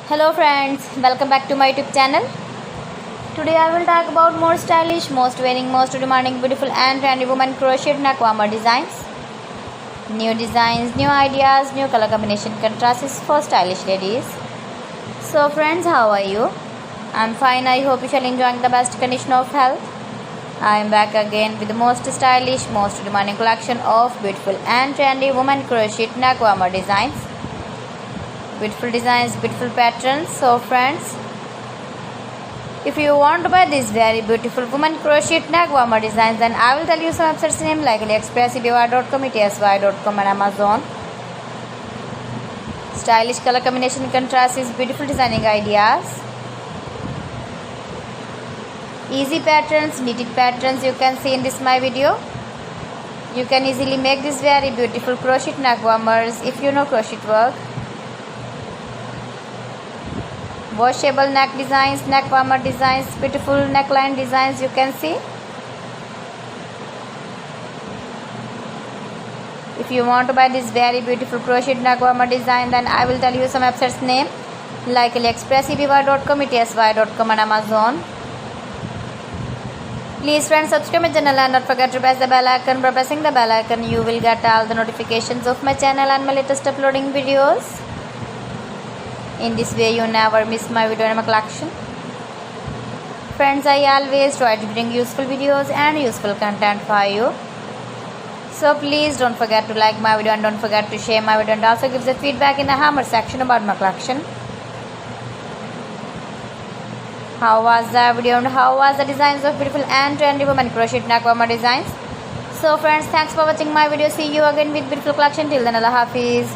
Hello friends, welcome back to my YouTube channel. Today I will talk about more stylish, most wearing, most demanding, beautiful and trendy women crocheted neck warmer designs. New designs, new ideas, new color combination contrasts for stylish ladies. So friends, how are you? I'm fine. I hope you shall enjoy the best condition of health. I am back again with the most stylish, most demanding collection of beautiful and trendy women crocheted neck warmer designs. Beautiful designs, beautiful patterns. So friends, if you want to buy these very beautiful women crocheted neck warmer designs, then I will tell you some websites name like AliExpress, eBay.com, etsy.com and Amazon. Stylish color combination contrast is beautiful designing ideas. Easy patterns, knitted patterns you can see in this my video. You can easily make this very beautiful crocheted neck warmers if you know crochet work. Washable neck designs, neck warmer designs, beautiful neckline designs you can see. If you want to buy this very beautiful crocheted neck warmer design, then I will tell you some websites name like AliExpress, eBay.com, etsy.com and Amazon. Please friends, subscribe my channel and don't forget to press the bell icon. By pressing the bell icon, you will get all the notifications of my channel and my latest uploading videos. In this way, you never miss my video and my collection. Friends, I always try to bring useful videos and useful content for you. So please don't forget to like my video and don't forget to share my video and also give the feedback in the hammer section about my collection. How was the video and how was the designs of beautiful and trendy women crocheted neck warmer designs? So friends, thanks for watching my video. See you again with beautiful collection. Till then, Allah Hafiz.